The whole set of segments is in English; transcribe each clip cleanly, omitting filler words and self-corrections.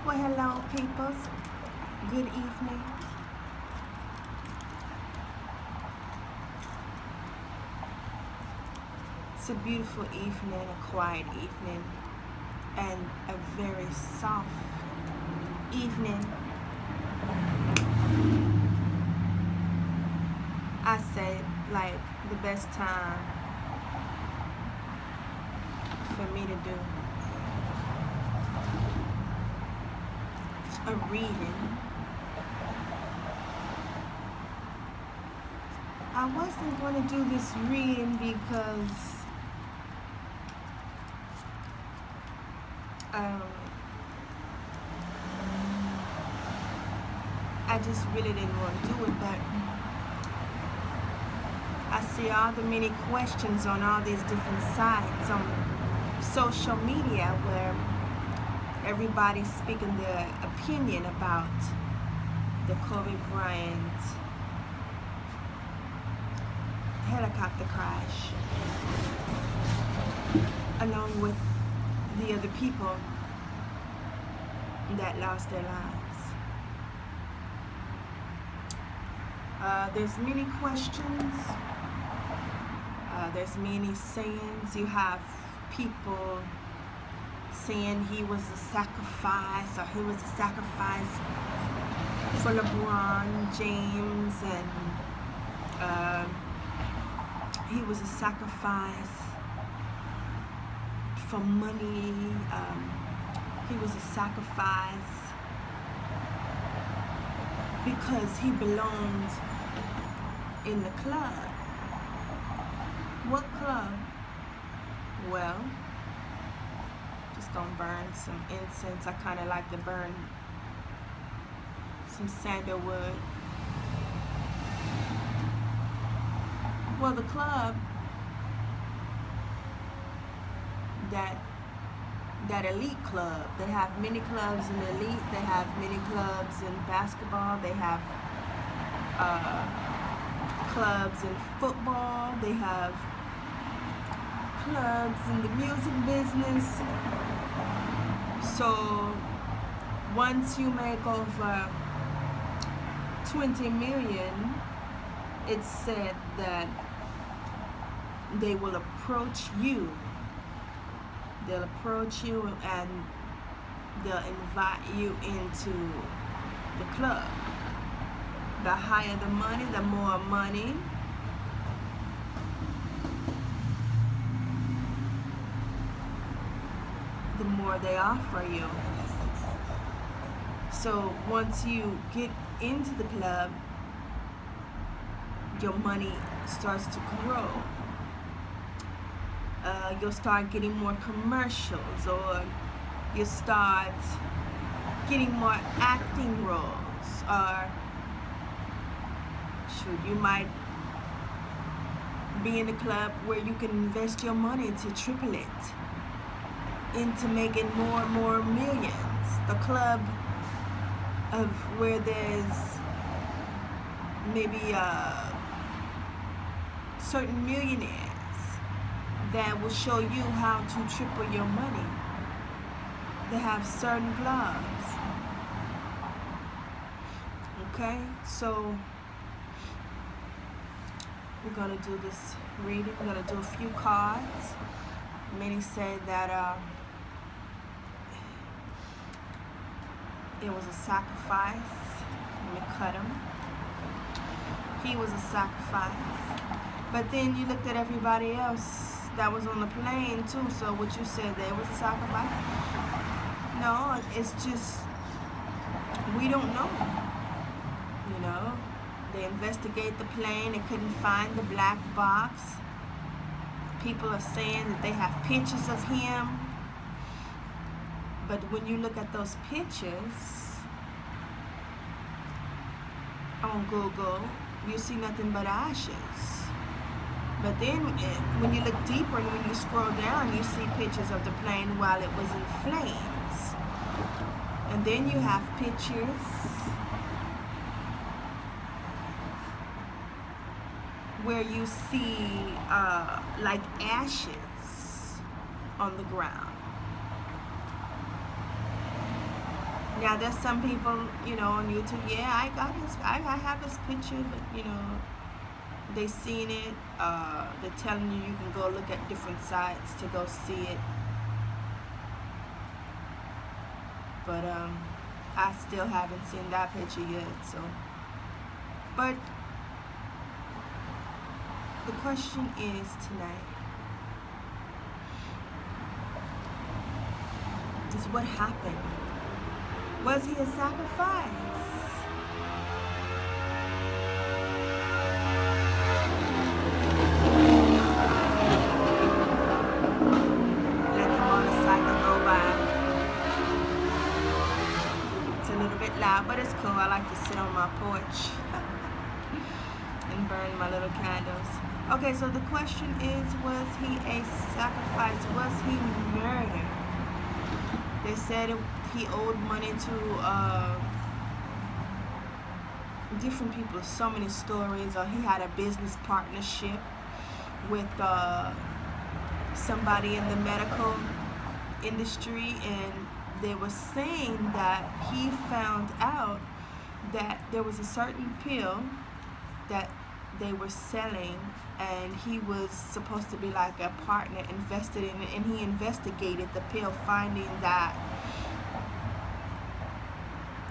Well, hello, peoples. Good evening. It's a beautiful evening, a quiet evening, and a very soft evening. I say, like, the best time for me to do a reading. I wasn't going to do this reading because I just really didn't want to do it, but I see all the many questions on all these different sites on social media where everybody's speaking their opinion about the Kobe Bryant helicopter crash, along with the other people that lost their lives. There's many questions, there's many sayings. You have people saying he was a sacrifice, or he was a sacrifice for LeBron James, and he was a sacrifice for money. He was a sacrifice because he belonged in the club. What club? Well, just gonna burn some incense. I kind of like to burn some sandalwood. Well, the club that elite club. They have many clubs in elite. They have many clubs in basketball. They have clubs in football. They have clubs in the music business. So once you make over 20 million, it's said that they will approach you. They'll approach you and they'll invite you into the club. The higher the money, the more money. The more they offer you. So once you get into the club, your money starts to grow. You'll start getting more commercials, or you start getting more acting roles, or you might be in a club where you can invest your money to triple it into making more and more millions. The club of where there's maybe certain millionaires that will show you how to triple your money. They have certain clubs. Okay, so we're gonna do this reading. We're gonna do a few cards. Many say that it was a sacrifice. Let me cut him. He was a sacrifice. But then you looked at everybody else that was on the plane too, so what you said there was a sacrifice? No, it's just, we don't know. You know, they investigate the plane, they couldn't find the black box. People are saying that they have pictures of him. But when you look at those pictures on Google, you see nothing but ashes. But then when you look deeper and when you scroll down, you see pictures of the plane while it was in flames. And then you have pictures where you see like ashes on the ground. Now there's some people, you know, on YouTube, yeah, I have his picture, but you know, they seen it, they're telling you can go look at different sites to go see it. But I still haven't seen that picture yet, so. But the question is tonight, is what happened? Was he a sacrifice? Let the motorcycle go by. It's a little bit loud, but it's cool. I like to sit on my porch and burn my little candles. Okay, so the question is, was he a sacrifice? Was he murdered? They said he owed money to different people. So many stories. He had a business partnership with somebody in the medical industry, and they were saying that he found out that there was a certain pill that they were selling, and he was supposed to be like a partner invested in it, and he investigated the pill, finding that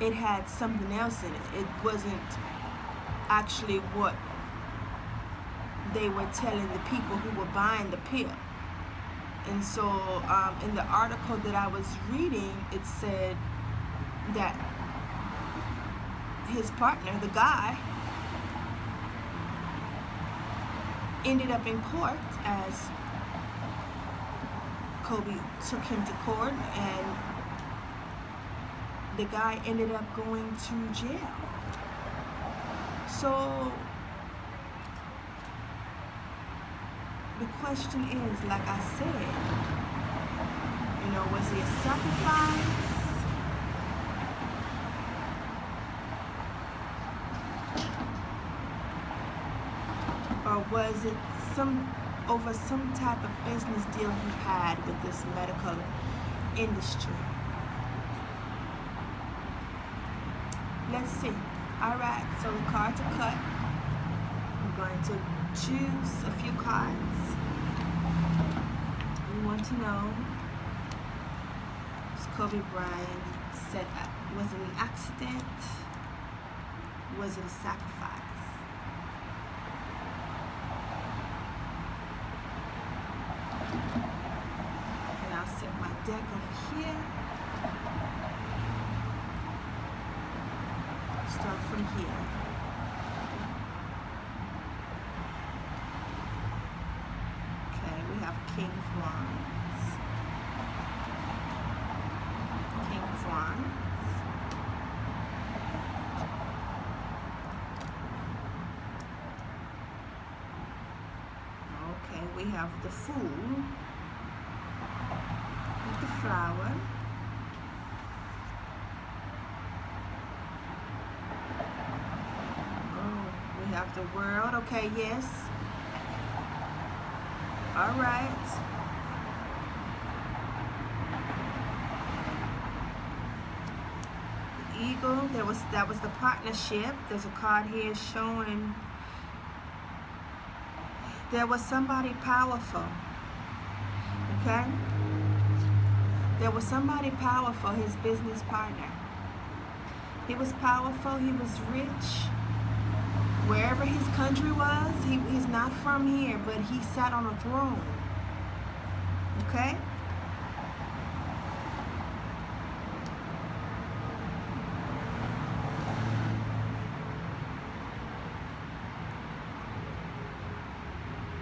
it had something else in it. It wasn't actually what they were telling the people who were buying the pill. And so in the article that I was reading, it said that his partner, the guy, ended up in court as Kobe took him to court, and the guy ended up going to jail. So the question is, like I said, you know, was he a sacrifice? Or was it over some type of business deal he had with this medical industry? Let's see. Alright, so the cards are cut. I'm going to choose a few cards. We want to know, is Kobe Bryant set up? Was it an accident? Was it a sacrifice? And I'll set my deck over here. Start from here. Okay, we have King of Wands. King of Wands. Okay, we have the Fool with the Flower. We have the World. Okay, yes. All right. The Eagle. That was the partnership. There's a card here showing there was somebody powerful. Okay? There was somebody powerful, his business partner. He was powerful, he was rich. Wherever his country was, he's not from here, but he sat on a throne. Okay?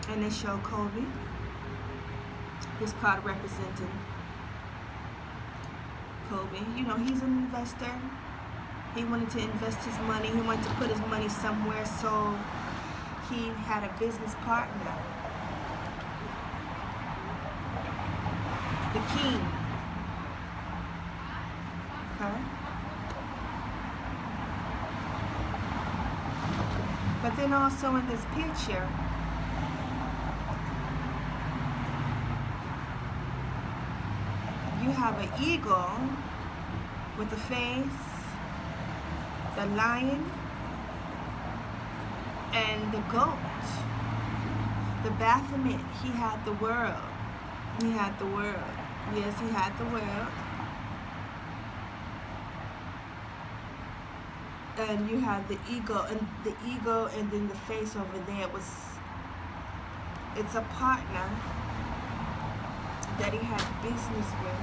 And they show Kobe. This card representing Kobe. You know, he's an investor. He wanted to invest his money. He wanted to put his money somewhere, so he had a business partner. The King. Okay? But then also in this picture, you have an eagle with the face, the lion, and the goat. The Baphomet, he had the world. He had the world. Yes, he had the world. And you had the ego, and then the face over there it's a partner that he had business with.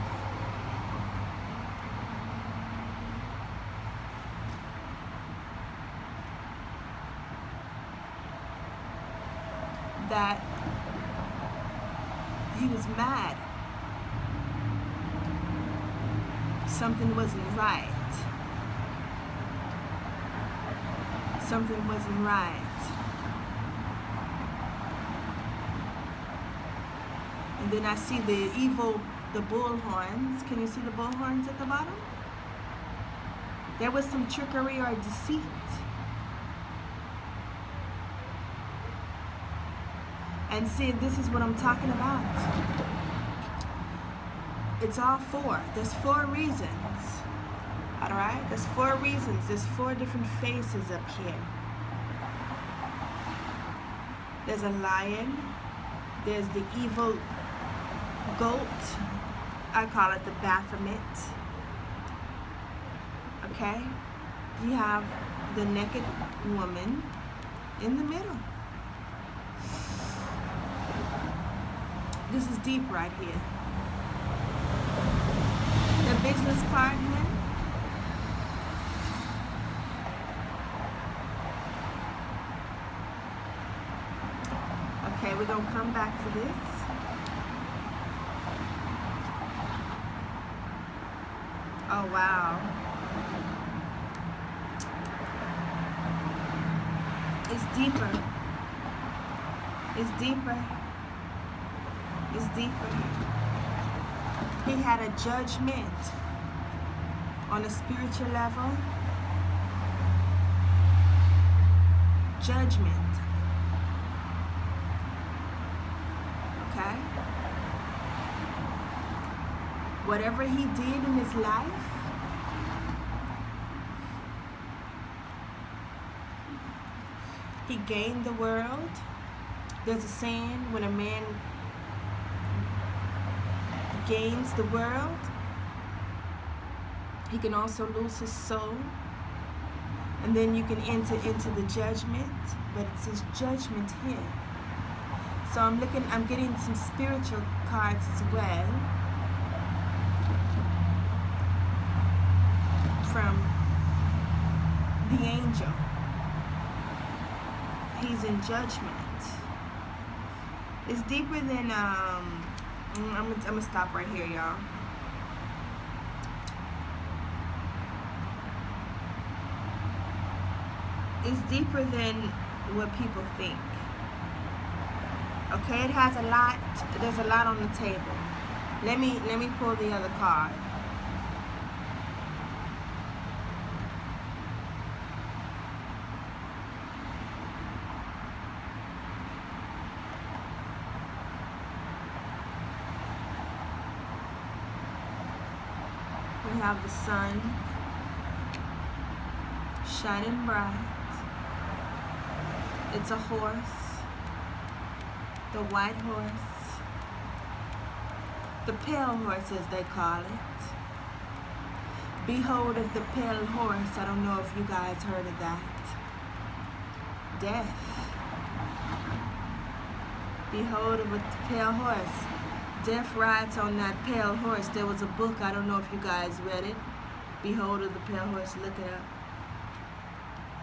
That he was mad. Something wasn't right. Something wasn't right. And then I see the bull horns. Can you see the bull horns at the bottom? There was some trickery or deceit. And see, this is what I'm talking about. It's all four. There's 4 reasons. Alright? There's 4 reasons. There's 4 different faces up here. There's a lion. There's the evil goat. I call it the Baphomet. Okay? You have the naked woman in the middle. This is deep right here. The business partner. Okay, we're going to come back to this. Oh, wow. It's deeper. It's deeper. It's deeper. He had a judgment on a spiritual level. Judgment. Okay? Whatever he did in his life, he gained the world. There's a saying, when a man gains the world, he can also lose his soul. And then you can enter into the judgment, but it says judgment here. So I'm getting some spiritual cards as well from the angel. He's in judgment. It's deeper than I'm gonna stop right here, y'all. It's deeper than what people think. Okay, it has a lot. There's a lot on the table. Let me pull the other card. We have the sun shining bright. It's a horse, the white horse, the pale horse as they call it. Behold of the pale horse. I don't know if you guys heard of that. Death. Behold of a pale horse. Death rides on that pale horse. There was a book, I don't know if you guys read it. Behold of the pale horse, look it up.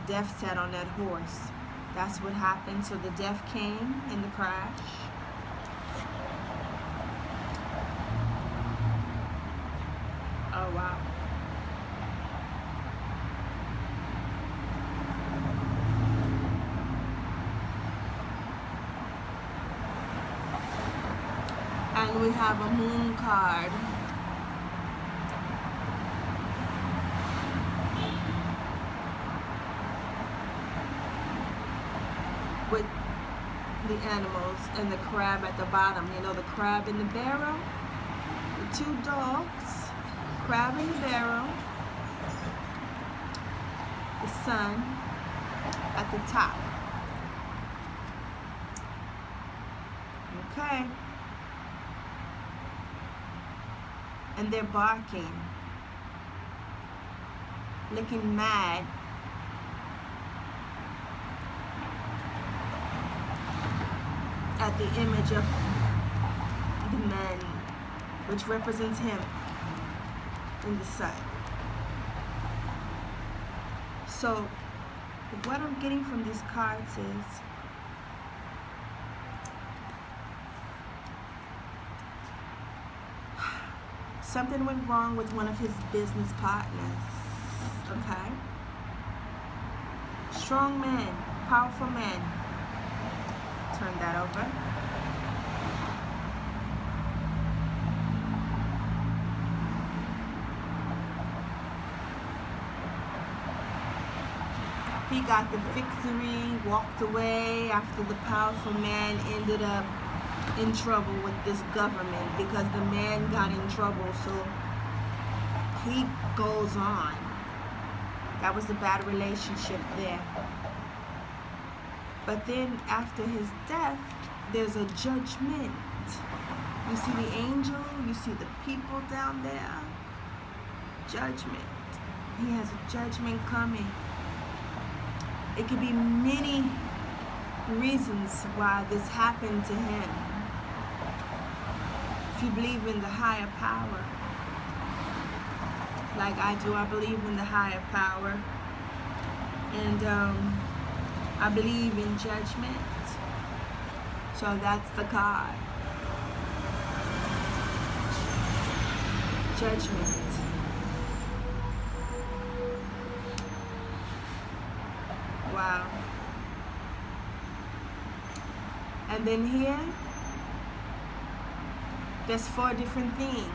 Death sat on that horse. That's what happened. So the death came in the crash. Oh, wow. And we have a moon card. With the animals and the crab at the bottom. You know, the crab in the barrel? The 2 dogs. Crab in the barrel. sun at the top. Okay. And they're barking, looking mad. At the image of the man, which represents him in the sun. So, what I'm getting from these cards is something went wrong with one of his business partners, okay? Strong man, powerful man. Turn that over. He got the victory, walked away after the powerful man ended up in trouble with this government because the man got in trouble, so he goes on. That was a bad relationship there. But then after his death, there's a judgment. You see the angel, you see the people down there. Judgment. He has a judgment coming. It could be many reasons why this happened to him. If you believe in the higher power, like I do, I believe in the higher power. And I believe in judgment. So that's the card. Judgment. Wow. And then here, there's 4 different things.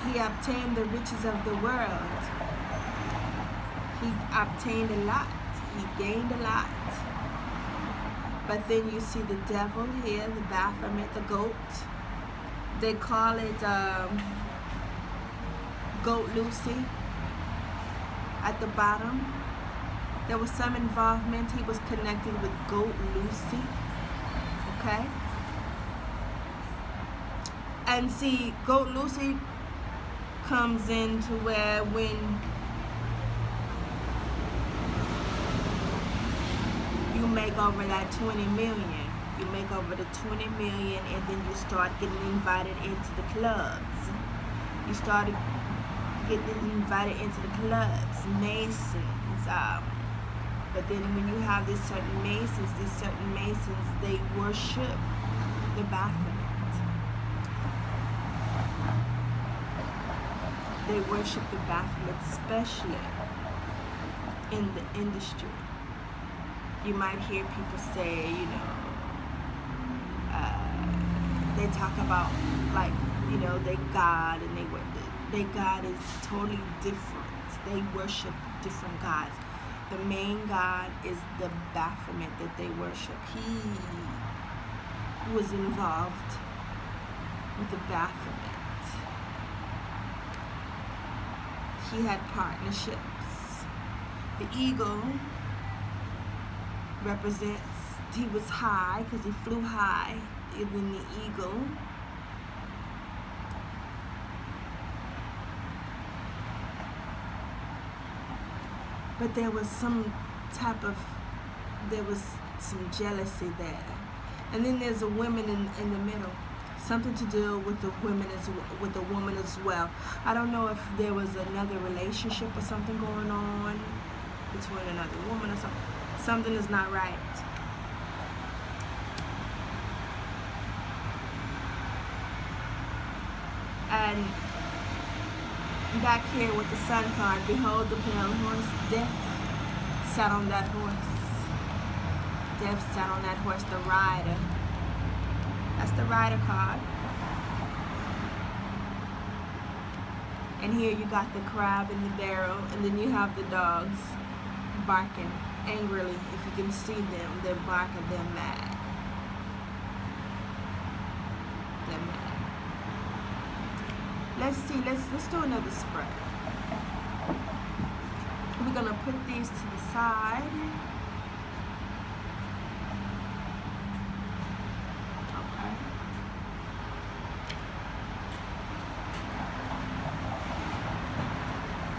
He obtained the riches of the world. He obtained a lot. He gained a lot. But then you see the devil here, the Baphomet, the goat. They call it Goat Lucy at the bottom. There was some involvement. He was connected with Goat Lucy. Okay? And see, Goat Lucy comes into where when you make over that 20 million, you make over the 20 million and then you start getting invited into the clubs. You started getting invited into the clubs, Masons. But then when you have these certain Masons, they worship the Baphomet. They worship the Baphomet, especially in the industry. You might hear people say, you know, they talk about, like, you know, they God, and their God is totally different. They worship different gods. The main God is the Baphomet that they worship. He was involved with the Baphomet. He had partnerships. The eagle represents, he was high because he flew high, even the eagle. But there was some jealousy there. And then there's a woman in the middle. Something to do with the woman as well. I don't know if there was another relationship or something going on between another woman or something. Something is not right. And back here with the sun card, behold the pale horse, death sat on that horse. Death sat on that horse, the rider. That's the rider card. And here you got the crab in the barrel, and then you have the dogs barking angrily. If you can see them, they're barking, they're mad. They're mad. Let's see, let's do another spread. We're gonna put these to the side. Okay.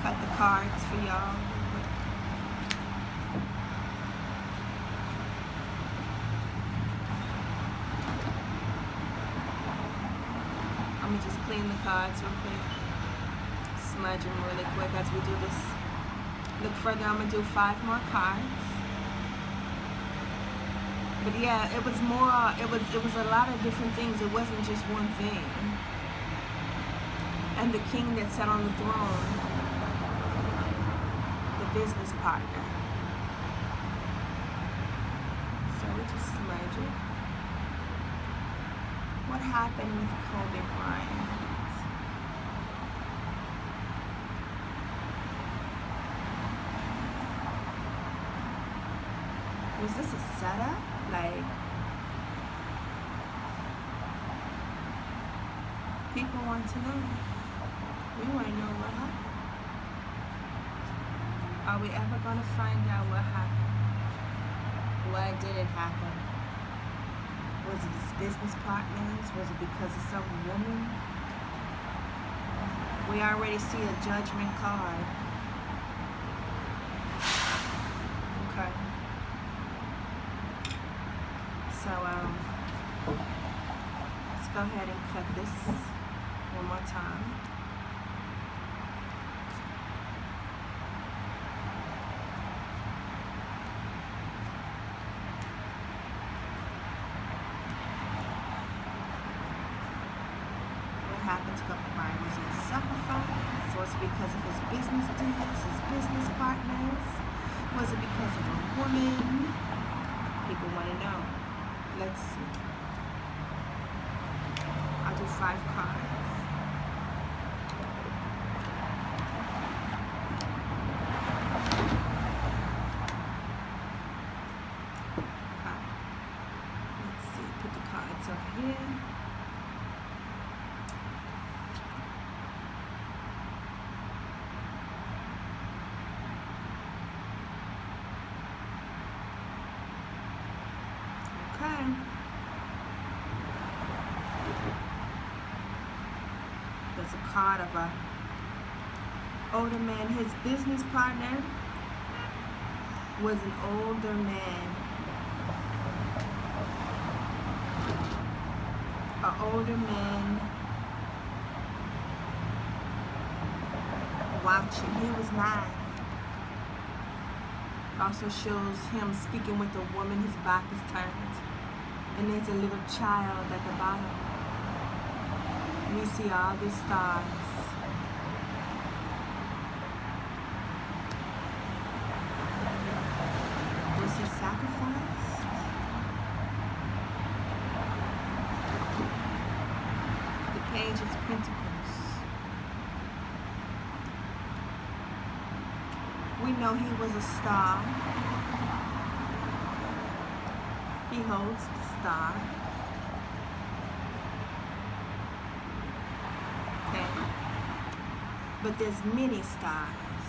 Cut the cards for y'all. I'm gonna just clean the cards real quick. Smudge them really quick as we do this. Look further, I'm gonna do 5 more cards. But yeah, it was more, it was a lot of different things. It wasn't just one thing. And the king that sat on the throne, the business partner. So we just smudge it. What happened with Kobe Bryant? Was this a setup? Like, people want to know. We want to know what happened. Are we ever going to find out what happened? Why did it happen? Was it his business partners? Was it because of some woman? We already see a judgment card. Okay. So, let's go ahead and cut this one more time. What happened to Kobe Bryant? Was he a sacrifice? Was it because of his business deals, his business partners? Was it because of a woman? People want to know. Let's see. I'll do 5 cards. Okay. Let's see. Put the cards over here. Okay. There's a card of a older man. His business partner was an older man. An older man watching. He was 9. Also shows him speaking with a woman. His back is turned. And there's a little child at the bottom. And you see all these stars. Was he sacrificed? The Page of Pentacles. We know he was a star. He holds the star. Okay. But there's many stars.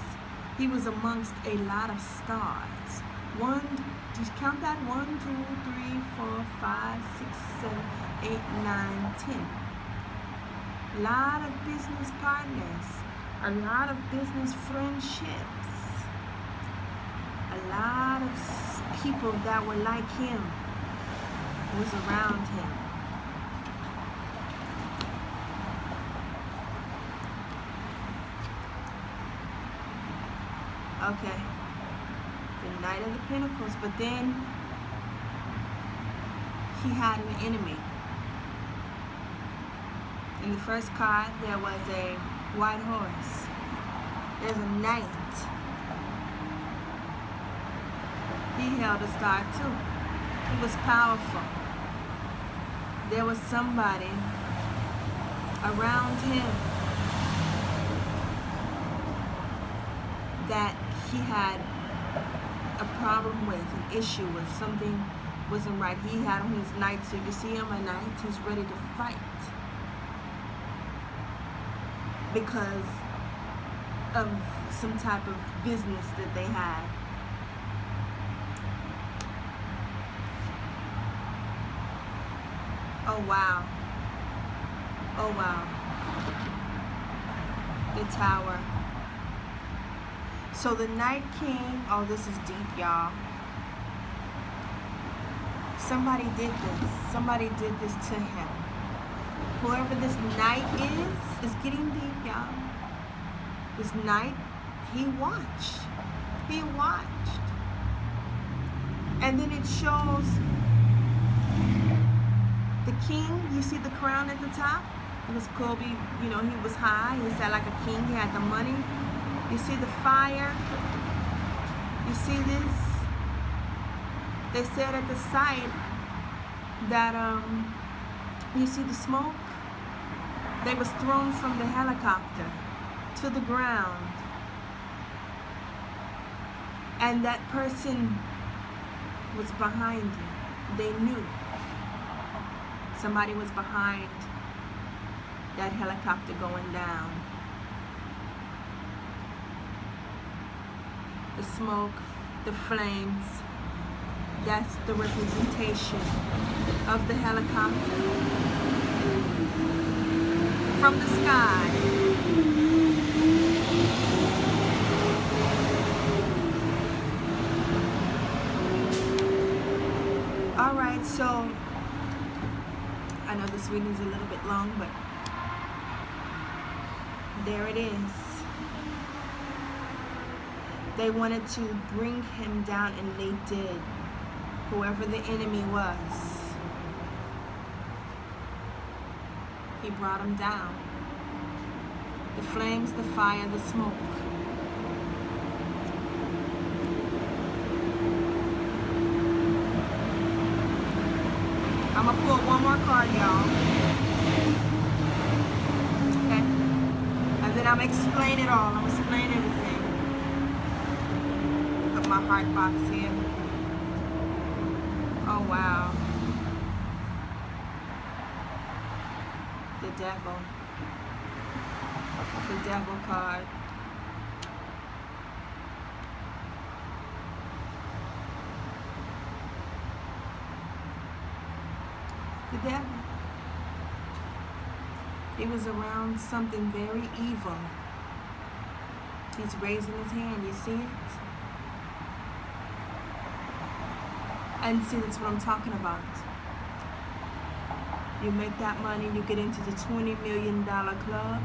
He was amongst a lot of stars. Just count that? 1, 2, 3, 4, 5, 6, 7, 8, 9, 10. A lot of business partners. A lot of business friendships. A lot of people that were like him was around him. Okay. The Knight of the Pentacles. But then he had an enemy. In the first card, there was a white horse. There's a knight. He held a star too. He was powerful. There was somebody around him that he had a problem with, an issue with, something wasn't right. He had on his knight, so you see him at night, he's ready to fight. because of some type of business that they had. Oh wow. Oh wow. The Tower. So the Night King, oh, this is deep, y'all. Somebody did this. Somebody did this to him. Whoever this knight is getting deep, y'all. This knight, he watched. He watched. And then it shows the king. You see the crown at the top? It was Kobe, you know, he was high. He sat like a king. He had the money. You see the fire? You see this? They said at the site that, you see the smoke? They was thrown from the helicopter to the ground. And that person was behind you. They knew somebody was behind that helicopter going down. The smoke, the flames, that's the representation of the helicopter from the sky. All right, so I know this reading is a little bit long, but there it is. They wanted to bring him down, and they did. Whoever the enemy was, he brought him down. The flames, the fire, the smoke. I'm gonna pull one more card, y'all. Okay? And then I'm gonna explain it all. I'm gonna explain everything. Put my heart box here. Oh, wow. The devil. The devil card. The devil. He was around something very evil. He's raising his hand. You see it? And see, that's what I'm talking about. You make that money, you get into the $20 million club.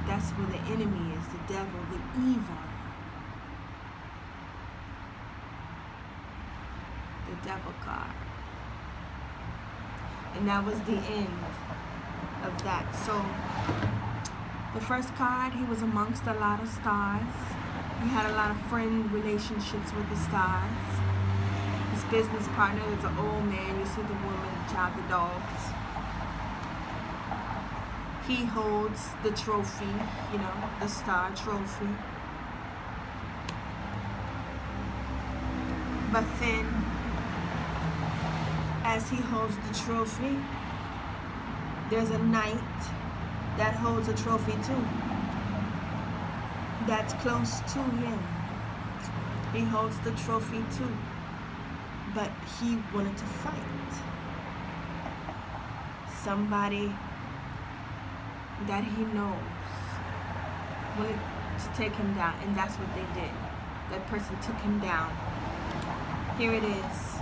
That's where the enemy is, the devil, the evil. The devil card. And that was the end of that. So, the first card, he was amongst a lot of stars. He had a lot of friend relationships with the stars. His business partner is an old man. You see the woman, the child, the dogs. He holds the trophy, you know, the star trophy. But then, as he holds the trophy, there's a knight that holds a trophy too. That's close to him. He holds the trophy too. But he wanted to fight. Somebody that he knows wanted to take him down, and that's what they did. That person took him down. Here it is.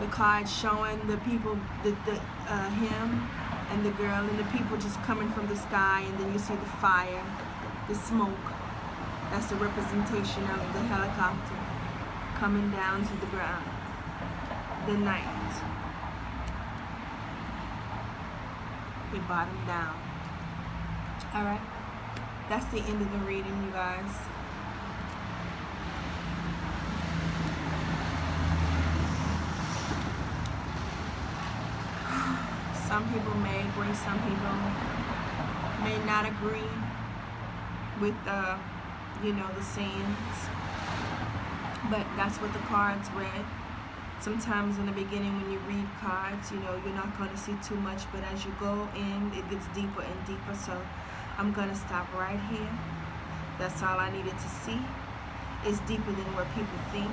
The card showing the people, him and the girl and the people just coming from the sky, and then you see the fire, the smoke. That's the representation of the helicopter coming down to the ground. The night. He brought him down. Alright? That's the end of the reading, you guys. Some people may agree, some people may not agree with you know, the sayings. But that's what the cards read. Sometimes in the beginning when you read cards, you know, you're not going to see too much, but as you go in, it gets deeper and deeper. So I'm going to stop right here. That's all I needed to see. It's deeper than what people think.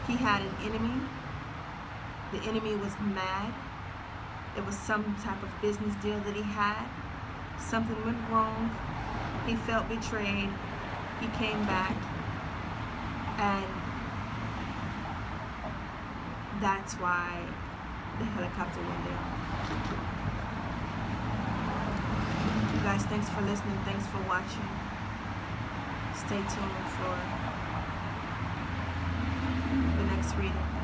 He had an enemy. The enemy was mad. It was some type of business deal that he had. Something went wrong. He felt betrayed. He came back. And that's why the helicopter went down. You guys, thanks for listening. Thanks for watching. Stay tuned for the next reading.